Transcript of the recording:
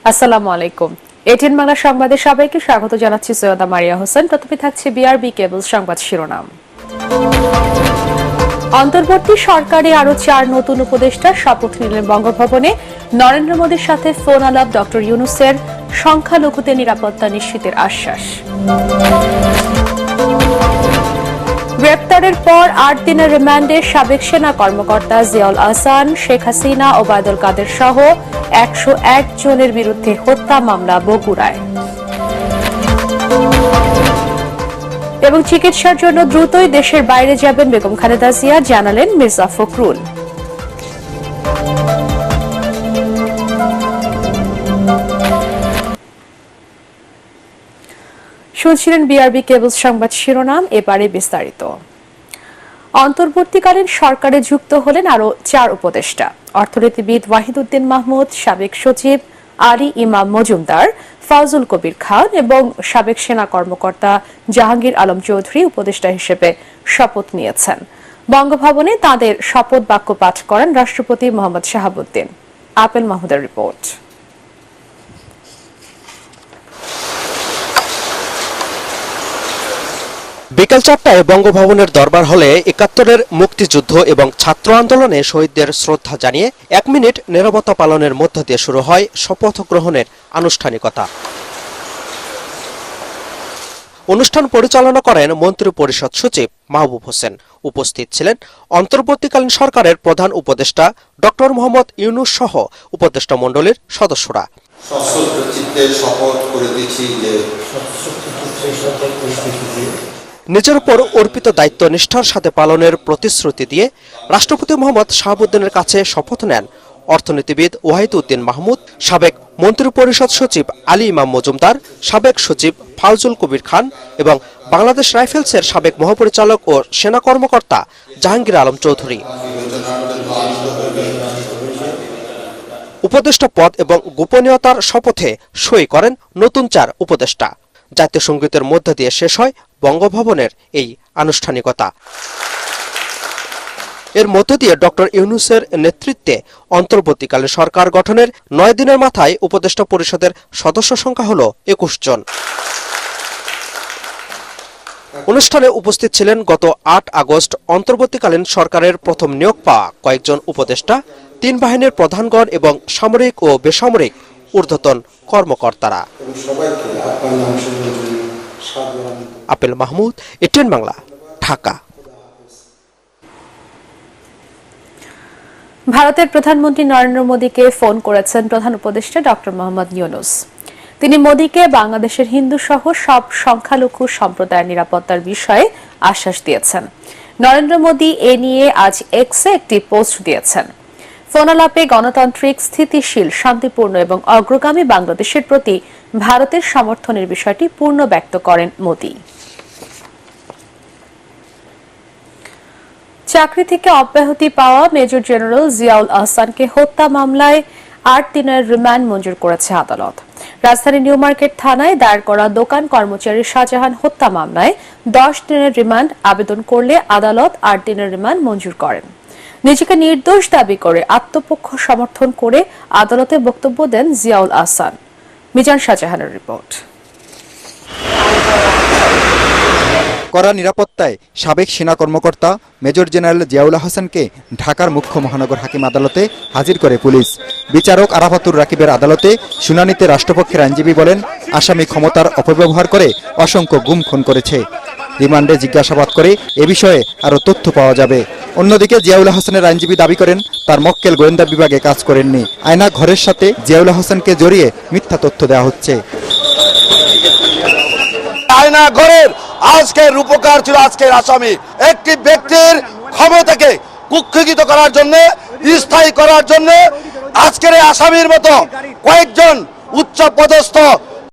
আসসালামু আলাইকুম। এটিএন বাংলা সংবাদে সবাইকে স্বাগত জানাচ্ছি সৈয়দা মারিয়া হোসেন। প্রথমে থাকছে বিআরবি কেবল সংবাদ শিরোনাম। অন্তর্বর্তী সরকারে আরো 4 নতুন উপদেষ্টা শপথ নিলেন বঙ্গভবনে। নরেন্দ্র মোদীর সাথে ফোন আলাপ ডক্টর ইউনূসের, সংখ্যালঘুদের নিরাপত্তা নিশ্চিতের আশ্বাস। গ্রেপ্তারের পর 8 দিনের রিমান্ডে সাবেক সেনা কর্মকর্তা জিয়াউল আহসান, শেখ হাসিনা, ওবায়দুল কাদের সহ 101 জনের বিরুদ্ধে হত্যা মামলা বগুড়ায়। এবং চিকিৎসার জন্য দ্রুতই দেশের বাইরে যাবেন বেগম খালেদা জিয়া, জানালেন মির্জা ফখরুল। শুনছিলেন বিআরবি কেবল সংবাদ শিরোনাম, এবারে বিস্তারিত। অন্তর্বর্তীকালীন সরকারে যুক্ত হলেন আরো 4 উপদেষ্টা। অর্থনীতিবিদ ওয়াহিদুদ্দিন মাহমুদ, সাবেক সচিব আলী ইমাম মজুমদার, ফাউজুল কবির খান এবং সাবেক সেনা কর্মকর্তা জাহাঙ্গীর আলম চৌধুরী উপদেষ্টা হিসেবে শপথ নিয়েছেন। বঙ্গভবনে তাঁদের শপথ বাক্য পাঠ করেন রাষ্ট্রপতি মোহাম্মদ শাহাবুদ্দিন। আপেল মাহমুদের রিপোর্ট। বিকাল 4টায় বঙ্গভবনের দরবার হলে ৭১-এর মুক্তিযুদ্ধ এবং ছাত্র আন্দোলনে শহীদদের শ্রদ্ধা জানিয়ে 1 মিনিট নীরবতা পালনের মধ্য দিয়ে শুরু হয় শপথ গ্রহণের আনুষ্ঠানিকতা। অনুষ্ঠান পরিচালনা করেন মন্ত্রিপরিষদ সচিব মাহবুব হোসেন। উপস্থিত ছিলেন অন্তর্বর্তীকালীন সরকারের প্রধান উপদেষ্টা ডক্টর মোহাম্মদ ইউনূস সহ উপদেষ্টা মণ্ডলীর সদস্যরা। সশ্রদ্ধ চিত্তে শপথ করিতেছি যে নিজের উপর অর্পিত দায়িত্ব নিষ্ঠার সাথে পালনের প্রতিশ্রুতি দিয়ে রাষ্ট্রপতি মোহাম্মদ শাহাবুদ্দিনের কাছে শপথ নেন অর্থনীতিবিদ ওয়াহিদুদ্দিন মাহমুদ, সাবেক মন্ত্রিপরিষদ সচিব আলী ইমাম মজুমদার, সাবেক সচিব ফাউজুল কবির খান এবং বাংলাদেশ রাইফেলসের সাবেক মহাপরিচালক ও সেনা কর্মকর্তা জাহাঙ্গীর আলম চৌধুরী। উপদেষ্টা পদ এবং গোপনীয়তার শপথে সই করেন নতুন 4 উপদেষ্টা। জাতীয় সংগীতের মধ্য দিয়ে শেষ হয় বঙ্গভবনের এই আনুষ্ঠানিকতা। এর মধ্য দিয়ে ডক্টর ইউনূসের নেতৃত্বে অন্তর্বর্তীকালীন সরকার গঠনের 9 দিনের মাথায় উপদেষ্টা পরিষদের সদস্য সংখ্যা হল 21 জন। অনুষ্ঠানে উপস্থিত ছিলেন গত 8 আগস্ট অন্তর্বর্তীকালীন সরকারের প্রথম নিয়োগ পাওয়া কয়েকজন উপদেষ্টা, 3 বাহিনীর প্রধানগণ এবং সামরিক ও বেসামরিক ঊর্ধ্বতন কর্মকর্তারা। Apple Mahmud, ATN Bangla, Dhaka. ভারতের প্রধানমন্ত্রী নরেন্দ্র মোদীকে ফোন করেছেন প্রধান উপদেষ্টা ডক্টর মোহাম্মদ ইউনূস। তিনি মোদীকে বাংলাদেশের হিন্দু সহ সব সংখ্যালঘু সম্প্রদায়ের নিরাপত্তার বিষয়ে আশ্বাস দিয়েছেন। নরেন্দ্র মোদী এ নিয়ে আজ এক্সে একটি পোস্ট দিয়েছেন। ফোনালাপে গণতান্ত্রিক, স্থিতিশীল, শান্তিপূর্ণ এবং অগ্রগামী বাংলাদেশের প্রতি ভারতের সমর্থনের বিষয়টি পূর্ণ ব্যক্ত করেন মোদী। চাকরি থেকে অব্যাহতি পাওয়া মেজর জেনারেল জিয়াউল আহসানকে হত্যা মামলায় 8 দিনের রিমান্ড মঞ্জুর করেছে আদালত। রাজধানী নিউ মার্কেট থানায় দায়ের করা দোকান কর্মচারী শাহজাহান হত্যা মামলায় 10 দিনের রিমান্ড আবেদন করলে আদালত 8 দিনের রিমান্ড মঞ্জুর করেন। নিজেকে নির্দোষ দাবি করে আত্মপক্ষ সমর্থন করে আদালতে বক্তব্য দেন জিয়াউল আহসান। মিজান শাহজাহানের রিপোর্ট। কড়া নিরাপত্তায় সাবেক সেনা কর্মকর্তা মেজর জেনারেল জিয়াউল আহসানকে ঢাকার মুখ্য মহানগর হাকিম আদালতে হাজির করে পুলিশ। বিচারক আরাফাতুর রাকিবের আদালতে শুনানিতে রাষ্ট্রপক্ষের আইনজীবী বলেন, আসামি ক্ষমতার অপব্যবহার করে অসংখ্য গুম খুন করেছে। রিমান্ডে জিজ্ঞাসাবাদ করে এ বিষয়ে আরও তথ্য পাওয়া যাবে। অন্যদিকে জিয়াউল আহসানের আইনজীবী দাবি করেন, তার মক্কেল গোয়েন্দা বিভাগে কাজ করেননি। আয়না ঘরের সাথে জিয়াউল আহসানকে জড়িয়ে মিথ্যা তথ্য দেওয়া হচ্ছে। আয়না ঘরের আজকের রূপকার ছিল আজকের আসামি। একটি ব্যক্তির ক্ষমতাকে কুক্ষিগত করার জন্য, স্থায়ী করার জন্য আজকের এই আসামির মতো কয়েকজন উচ্চ পদস্থ